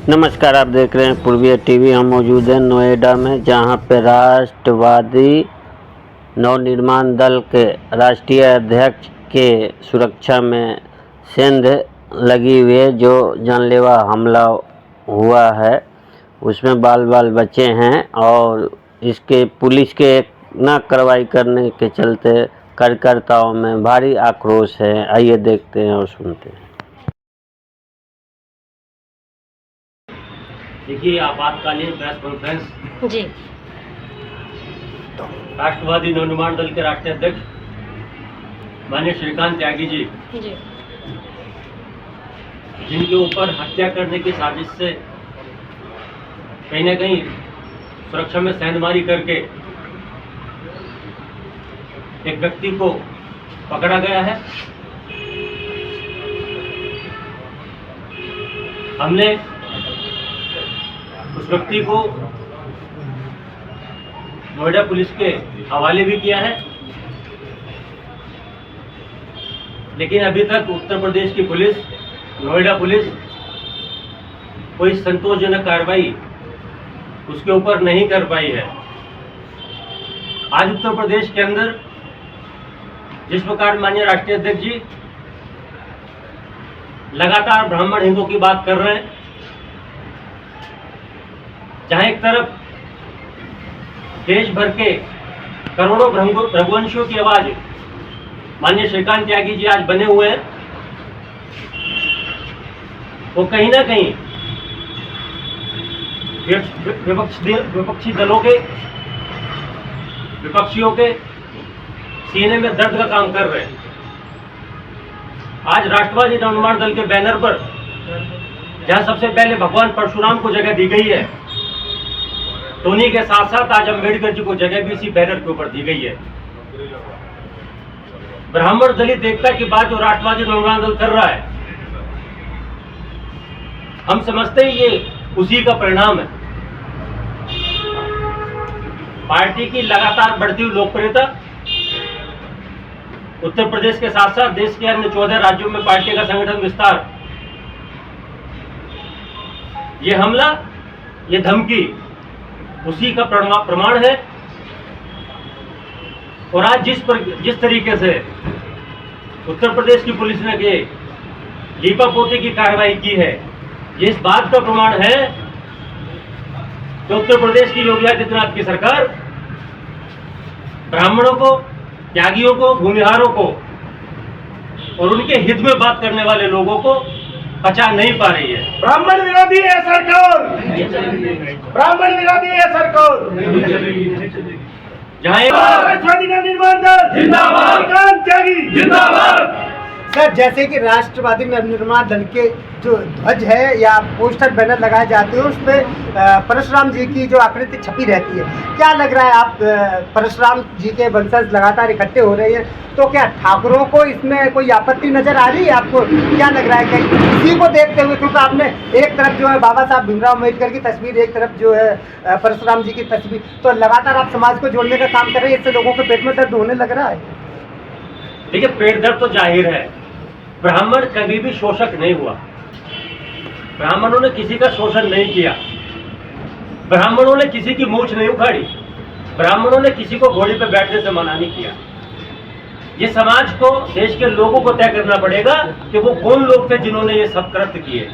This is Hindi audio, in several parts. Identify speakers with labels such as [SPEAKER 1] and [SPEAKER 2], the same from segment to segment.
[SPEAKER 1] नमस्कार, आप देख रहे हैं पूर्वीय टीवी। हम मौजूद हैं नोएडा में, जहां पे राष्ट्रवादी नवनिर्माण दल के राष्ट्रीय अध्यक्ष के सुरक्षा में सेंध लगी हुई है। जो जानलेवा हमला हुआ है उसमें बाल बचे हैं और इसके पुलिस के ना कार्रवाई करने के चलते कार्यकर्ताओं में भारी आक्रोश है। आइए देखते हैं और सुनते हैं।
[SPEAKER 2] देखिए, आपातकालीन प्रेस कॉन्फ्रेंस
[SPEAKER 3] जी
[SPEAKER 2] राष्ट्रवादी नवनिर्माण दल के राष्ट्रीय अध्यक्ष माननीय श्रीकांत त्यागी जी,
[SPEAKER 3] जी
[SPEAKER 2] जिनके ऊपर हत्या करने की साजिश से कहीं ना कहीं सुरक्षा में सेंधमारी करके एक व्यक्ति को पकड़ा गया है। हमने उस व्यक्ति को नोएडा पुलिस के हवाले भी किया है, लेकिन अभी तक उत्तर प्रदेश की पुलिस, नोएडा पुलिस, कोई संतोषजनक कार्रवाई उसके ऊपर नहीं कर पाई है। आज उत्तर प्रदेश के अंदर जिस प्रकार माननीय राष्ट्रीय अध्यक्ष जी लगातार ब्राह्मण हिंदुओं की बात कर रहे हैं, जहां एक तरफ देश भर के करोड़ों रघुवंशियों की आवाज माननीय श्रीकांत त्यागी जी आज बने हुए हैं, वो कहीं ना कहीं विपक्षी दलों के, विपक्षियों के सीने में दर्द का काम कर रहे हैं। आज राष्ट्रवादी नवनिर्माण दल के बैनर पर जहां सबसे पहले भगवान परशुराम को जगह दी गई है, तो उन्हीं के साथ साथ आज अम्बेडकर जी को जगह भी इसी बैनर के ऊपर दी गई है। ब्राह्मण दलित एकता की बात जो राष्ट्रवादी नवनिर्माण दल कर रहा है, हम समझते ही ये उसी का परिणाम है। पार्टी की लगातार बढ़ती हुई लोकप्रियता, उत्तर प्रदेश के साथ साथ देश के अन्य 14 राज्यों में पार्टी का संगठन विस्तार, ये हमला, ये धमकी उसी का प्रमाण है। और आज जिस तरीके से उत्तर प्रदेश की पुलिस ने के लीपापोती की कार्रवाई की है, ये इस बात का प्रमाण है कि उत्तर प्रदेश की योगी आदित्यनाथ की सरकार ब्राह्मणों को, त्यागियों को, भूमिहारों को और उनके हित में बात करने वाले लोगों को बचा नहीं पा रही है।
[SPEAKER 4] ब्राह्मण विरोधी है सरकार, ब्राह्मण विरोधी है सरकार।
[SPEAKER 2] जहां
[SPEAKER 4] राष्ट्रवादी नवनिर्माण दल जिंदाबाद, श्रीकांत त्यागी जिंदाबाद।
[SPEAKER 5] सर, जैसे कि राष्ट्रवादी नवनिर्माण दल के जो ध्वज है या पोस्टर बैनर लगाए जाते हैं, उसमें परशुराम जी की जो आकृति छपी रहती है, क्या लग रहा है आप परशुराम जी के वंशज लगातार इकट्ठे हो रहे हैं, तो क्या ठाकुरों को इसमें कोई आपत्ति नजर आ रही है? आपको क्या लग रहा है कि इसी को देखते हुए, क्योंकि आपने एक तरफ जो है बाबा साहब भीमराव अम्बेडकर की तस्वीर, एक तरफ जो है परशुराम जी की तस्वीर, तो लगातार आप समाज को जोड़ने का काम कर रहे हैं, इससे लोगों के पेट में दर्द होने लग रहा है?
[SPEAKER 2] देखिए, पेट दर्द तो जाहिर है। ब्राह्मण कभी भी शोषक नहीं हुआ, ब्राह्मणों ने किसी का शोषण नहीं किया, ब्राह्मणों ने किसी की मूंछ नहीं उखाड़ी, ब्राह्मणों ने किसी को घोड़ी पर बैठने से मना नहीं किया। ये समाज को, देश के लोगों को तय करना पड़ेगा कि वो कौन लोग थे जिन्होंने ये सब कृत्य किए।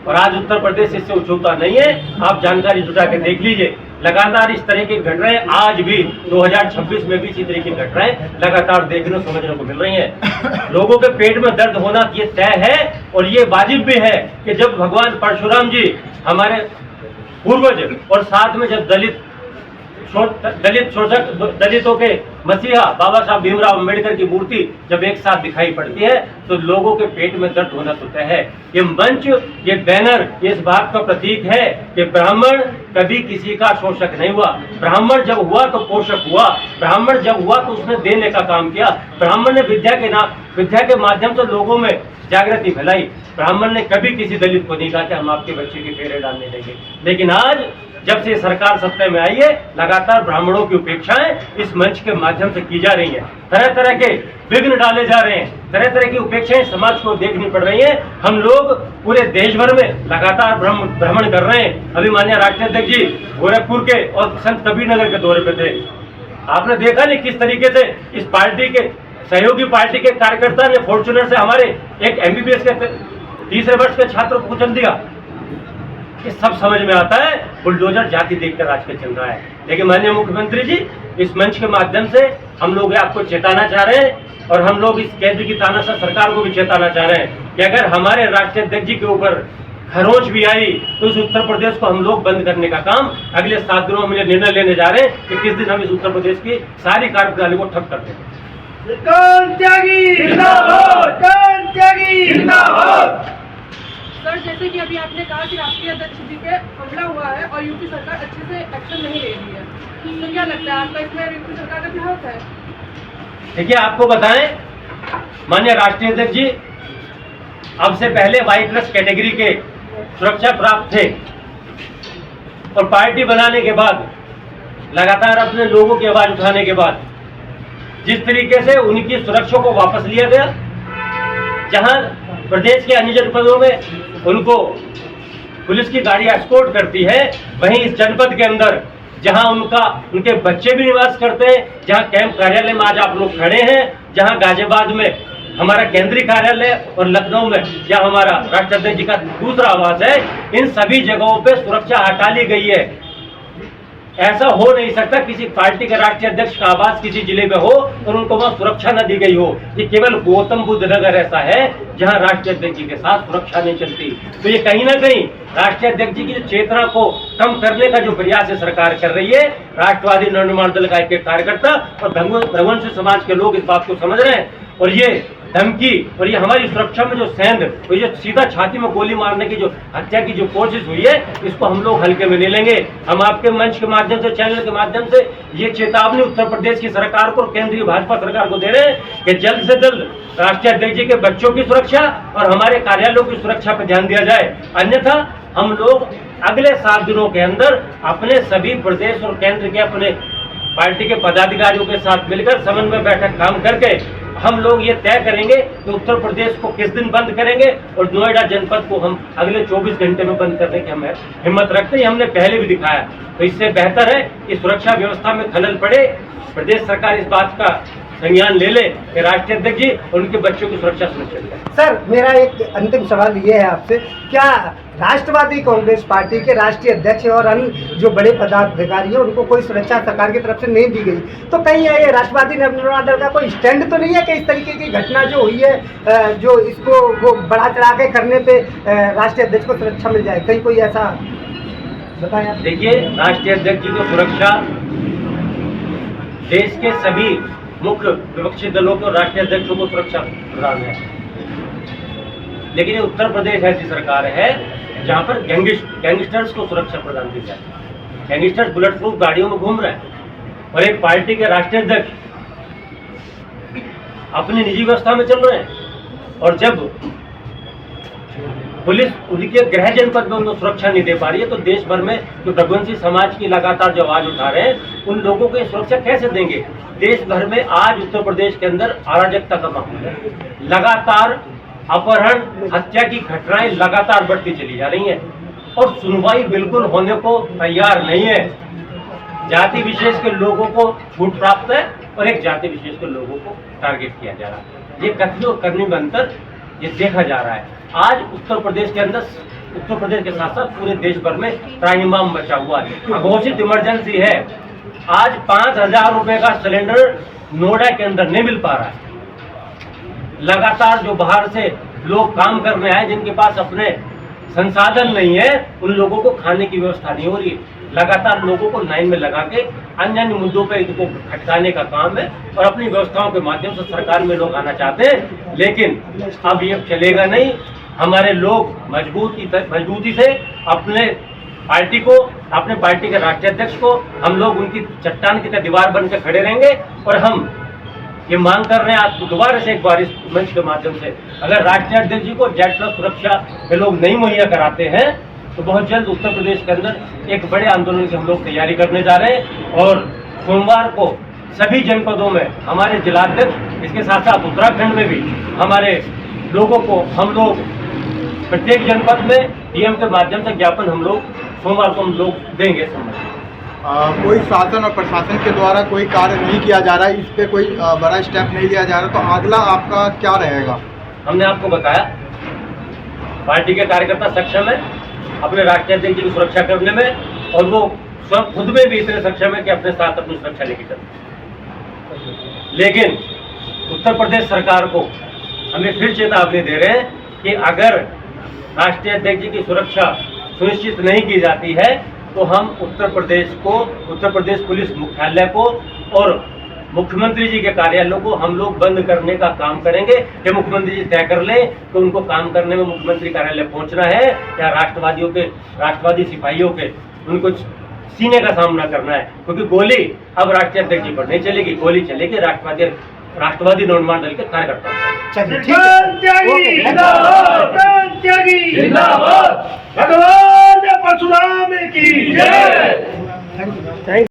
[SPEAKER 2] और आज उत्तर प्रदेश इससे उछूता नहीं है। आप जानकारी जुटा के देख लीजिए, लगातार इस तरह की घटनाएं आज भी 2026 में भी इसी तरह की घटनाएं लगातार देखने समझने को मिल रही हैं। लोगों के पेट में दर्द होना ये तय है और ये वाजिब भी है कि जब भगवान परशुराम जी, हमारे पूर्वज, और साथ में जब दलितों के मसीहा बाबा साहब भीमराव अम्बेडकर की मूर्ति जब एक साथ दिखाई पड़ती है, तो लोगों के पेट में दर्द होना तो तय है। ये मंच, ये बैनर, ये इस बात का प्रतीक है कि ब्राह्मण कभी किसी का शोषक नहीं हुआ। ब्राह्मण जब हुआ तो पोषक हुआ, ब्राह्मण जब हुआ तो उसने देने का काम किया। ब्राह्मण ने विद्या के माध्यम से लोगों में जागृति फैलाई। ब्राह्मण ने कभी किसी दलित को नहीं कहा कि हम आपके बच्चे के फेरे डालने देंगे। लेकिन आज जब से सरकार सत्ता में आई है लगातार ब्राह्मणों की उपेक्षाएं इस मंच के माध्यम से की जा रही हैं। तरह तरह के विघ्न डाले जा रहे हैं, तरह तरह की उपेक्षाएं समाज को देखनी पड़ रही हैं। हम लोग पूरे देश भर में लगातार भ्रमण कर रहे हैं। अभी माननीय राष्ट्रीय अध्यक्ष जी गोरखपुर के और संत कबीर नगर के दौरे पे थे। आपने देखा नहीं किस तरीके से इस पार्टी के सहयोगी पार्टी के कार्यकर्ता ने फॉर्च्यूनर से हमारे एक MBBS के तीसरे वर्ष के छात्र को कुचल दिया। ये सब समझ में आता है बुलडोजर जाति देखकर आज के चल रहा है। लेकिन माननीय मुख्यमंत्री जी इस मंच के माध्यम से हम लोग आपको चेताना चाह रहे हैं और हम लोग इस केंद्र की तानाशाह सरकार को भी चेताना चाह रहे हैं कि अगर हमारे राष्ट्रीय अध्यक्ष जी के ऊपर खरोंच भी आई तो इस उत्तर प्रदेश को हम लोग बंद करने का काम अगले 7 दिनों में निर्णय लेने जा रहे हैं कि किस दिन हम इस उत्तर प्रदेश की सारी कार्यप्रणाली को ठप कर देंगे।
[SPEAKER 4] त्यागी जिंदाबाद, त्यागी जिंदाबाद।
[SPEAKER 3] सर, जैसे कि अभी आपने कहा कि राष्ट्रीय अध्यक्ष जी पे हमला हुआ है और यूपी सरकार अच्छे से एक्शन नहीं ले रही है, तो क्या लगता है आपका इसमें यूपी सरकार का क्या हाथ है?
[SPEAKER 2] देखिए, आपको बताएं माननीय राष्ट्रीय अध्यक्ष जी अब से पहले Y+ कैटेगरी के सुरक्षा प्राप्त थे और पार्टी बनाने के बाद लगातार अपने लोगों की आवाज उठाने के बाद जिस तरीके से उनकी सुरक्षा को वापस लिया गया, जहां प्रदेश के अन्य जनपदों में उनको पुलिस की गाड़ी एस्कॉर्ट करती है, वहीं इस जनपद के अंदर जहां उनके बच्चे भी निवास करते हैं, जहां कैंप कार्यालय में आज आप लोग खड़े हैं, जहां गाजियाबाद में हमारा केंद्रीय कार्यालय और लखनऊ में जहां हमारा राष्ट्रीय अध्यक्ष जी का दूसरा आवास है, इन सभी जगहों पे सुरक्षा हटा ली गई है। ऐसा हो नहीं सकता किसी पार्टी के राष्ट्रीय अध्यक्ष का आवास किसी जिले में हो और उनको वहां सुरक्षा न दी गई हो। ये केवल गौतम बुद्ध नगर ऐसा है जहां राष्ट्रीय अध्यक्ष जी के साथ सुरक्षा नहीं चलती। तो ये कहीं ना कहीं राष्ट्रीय अध्यक्ष जी की जो चेतना को कम करने का जो प्रयास है सरकार कर रही है। राष्ट्रवादी नवनिर्माण दल का एक कार्यकर्ता और रघुवंशी समाज के लोग इस बात को समझ रहे हैं और ये धमकी और ये हमारी सुरक्षा में जो सेंध और ये सीधा छाती में गोली मारने की जो हत्या की जो कोशिश हुई है, इसको हम लोग हल्के में नहीं लेंगे। हम आपके मंच के माध्यम से, चैनल के माध्यम से ये चेतावनी उत्तर प्रदेश की सरकार को और केंद्रीय भाजपा सरकार को दे रहे हैं कि जल्द से जल्द राष्ट्रीय अध्यक्ष जी के बच्चों की सुरक्षा और हमारे कार्यालयों की सुरक्षा पर ध्यान दिया जाए। अन्यथा हम लोग अगले 7 दिनों के अंदर अपने सभी प्रदेश और केंद्र के अपने पार्टी के पदाधिकारियों के साथ मिलकर समन्वय बैठक काम करके हम लोग ये तय करेंगे कि उत्तर प्रदेश को किस दिन बंद करेंगे और नोएडा जनपद को हम अगले 24 घंटे में बंद करने की हम हिम्मत रखते हैं। हमने पहले भी दिखाया। तो इससे बेहतर है कि सुरक्षा व्यवस्था में खलल पड़े, प्रदेश सरकार इस बात का संज्ञान ले ले कि राष्ट्रीय अध्यक्ष जी और उनके बच्चों की सुरक्षा सुनिश्चित करें।
[SPEAKER 5] सर, मेरा एक अंतिम सवाल ये है आपसे, क्या राष्ट्रवादी कांग्रेस पार्टी के राष्ट्रीय अध्यक्ष और अन्य जो बड़े पदाधिकारी हैं उनको कोई सुरक्षा सरकार की तरफ से नहीं दी गई, तो कहीं ये राष्ट्रवादी नवनिर्माण दल का कोई स्टैंड तो नहीं है कि इस तरीके की घटना जो हुई है, जो इसको वो बढ़ा चढ़ा के करने पे राष्ट्रीय अध्यक्ष को सुरक्षा मिल जाए? कहीं कोई ऐसा बताएं आप।
[SPEAKER 2] देखिए, राष्ट्रीय अध्यक्ष जी को सुरक्षा देश के सभी मुख्य विपक्षी दलों को, राष्ट्रीय अध्यक्षों को सुरक्षा प्रदान है। लेकिन ये उत्तर प्रदेश ऐसी सरकार है जहां पर गैंगस्टर्स को सुरक्षा प्रदान की जाती है। गैंगस्टर्स बुलेट प्रूफ गाड़ियों में घूम रहे हैं और एक पार्टी के राष्ट्रीय अध्यक्ष अपनी निजी व्यवस्था में चल रहे हैं और जब पुलिस उनके गृह जनपद में उनको सुरक्षा नहीं दे पा रही है, तो देश भर में जो रघुवंशी समाज की लगातार जो आवाज उठा रहे हैं उन लोगों को सुरक्षा कैसे देंगे? देश भर में आज उत्तर प्रदेश के अंदर अराजकता का माहौल है। लगातार अपहरण, हत्या की घटनाएं लगातार बढ़ती चली जा रही हैं और सुनवाई बिल्कुल होने को तैयार नहीं है। जाति विशेष के लोगों को छूट प्राप्त है और एक जाति विशेष के लोगों को टारगेट किया जा रहा है। ये कथनी और करनी में अंतर ये देखा जा रहा है। आज उत्तर प्रदेश के अंदर, उत्तर प्रदेश के साथ साथ पूरे देश भर में त्राहिमाम मचा हुआ है। घोषित इमरजेंसी है। आज 5,000 रुपए का सिलेंडर नोएडा के अंदर नहीं मिल पा रहा है। लगातार जो बाहर से लोग काम करने आए, जिनके पास अपने संसाधन नहीं है, उन लोगों को खाने की व्यवस्था नहीं हो रही। लगातार लोगों को लाइन में लगा के अन्य मुद्दों पे इनको खटकाने का काम है और अपनी व्यवस्थाओं के माध्यम से सरकार में लोग आना चाहते हैं, लेकिन अब ये चलेगा नहीं। हमारे लोग मजबूती से अपने पार्टी को, अपने पार्टी के राष्ट्रीय अध्यक्ष को, हम लोग उनकी चट्टान की तरह दीवार बनकर खड़े रहेंगे और हम ये मांग कर रहे हैं आज दोबारा से एक बार इस मंच के माध्यम से, अगर राष्ट्रीय अध्यक्ष जी को Z+ सुरक्षा के लोग नहीं मुहैया कराते हैं तो बहुत जल्द उत्तर प्रदेश के अंदर एक बड़े आंदोलन की हम लोग तैयारी करने जा रहे हैं। और सोमवार को सभी जनपदों में हमारे जिलाध्यक्ष, इसके साथ साथ उत्तराखंड में भी हमारे लोगों को हम लोग प्रत्येक जनपद में डीएम के माध्यम से ज्ञापन हम लोग सोमवार को हम लोग देंगे।
[SPEAKER 6] कोई शासन और प्रशासन के द्वारा कोई कार्य नहीं किया जा रहा है, इस पे कोई बड़ा स्टेप नहीं लिया जा रहा, तो अगला आपका क्या रहेगा?
[SPEAKER 2] हमने आपको बताया पार्टी के कार्यकर्ता सक्षम है अपने राष्ट्रीय अध्यक्ष जी की सुरक्षा करने में, और वो स्वयं खुद में भी इतने सक्षम है कि अपने साथ अपनी सुरक्षा लेके चलते। लेकिन उत्तर प्रदेश सरकार को हमें फिर चेतावनी दे रहे हैं कि अगर राष्ट्रीय अध्यक्ष जी की सुरक्षा सुनिश्चित नहीं की जाती है तो हम उत्तर प्रदेश पुलिस मुख्यालय को और मुख्यमंत्री जी के कार्यालयों को हम लोग बंद करने का काम करेंगे। कि मुख्यमंत्री जी तय कर लें कि उनको काम करने में मुख्यमंत्री कार्यालय पहुंचना है या राष्ट्रवादी सिपाहियों के उनको सीने का सामना करना है, क्योंकि गोली अब राष्ट्रीय अध्यक्ष जी पर नहीं चलेगी, गोली चलेगी राष्ट्रवादी नवनिर्माण दल के कार्यकर्ता।
[SPEAKER 5] चलिए ठीक है।
[SPEAKER 4] भगवान परशुराम की जय।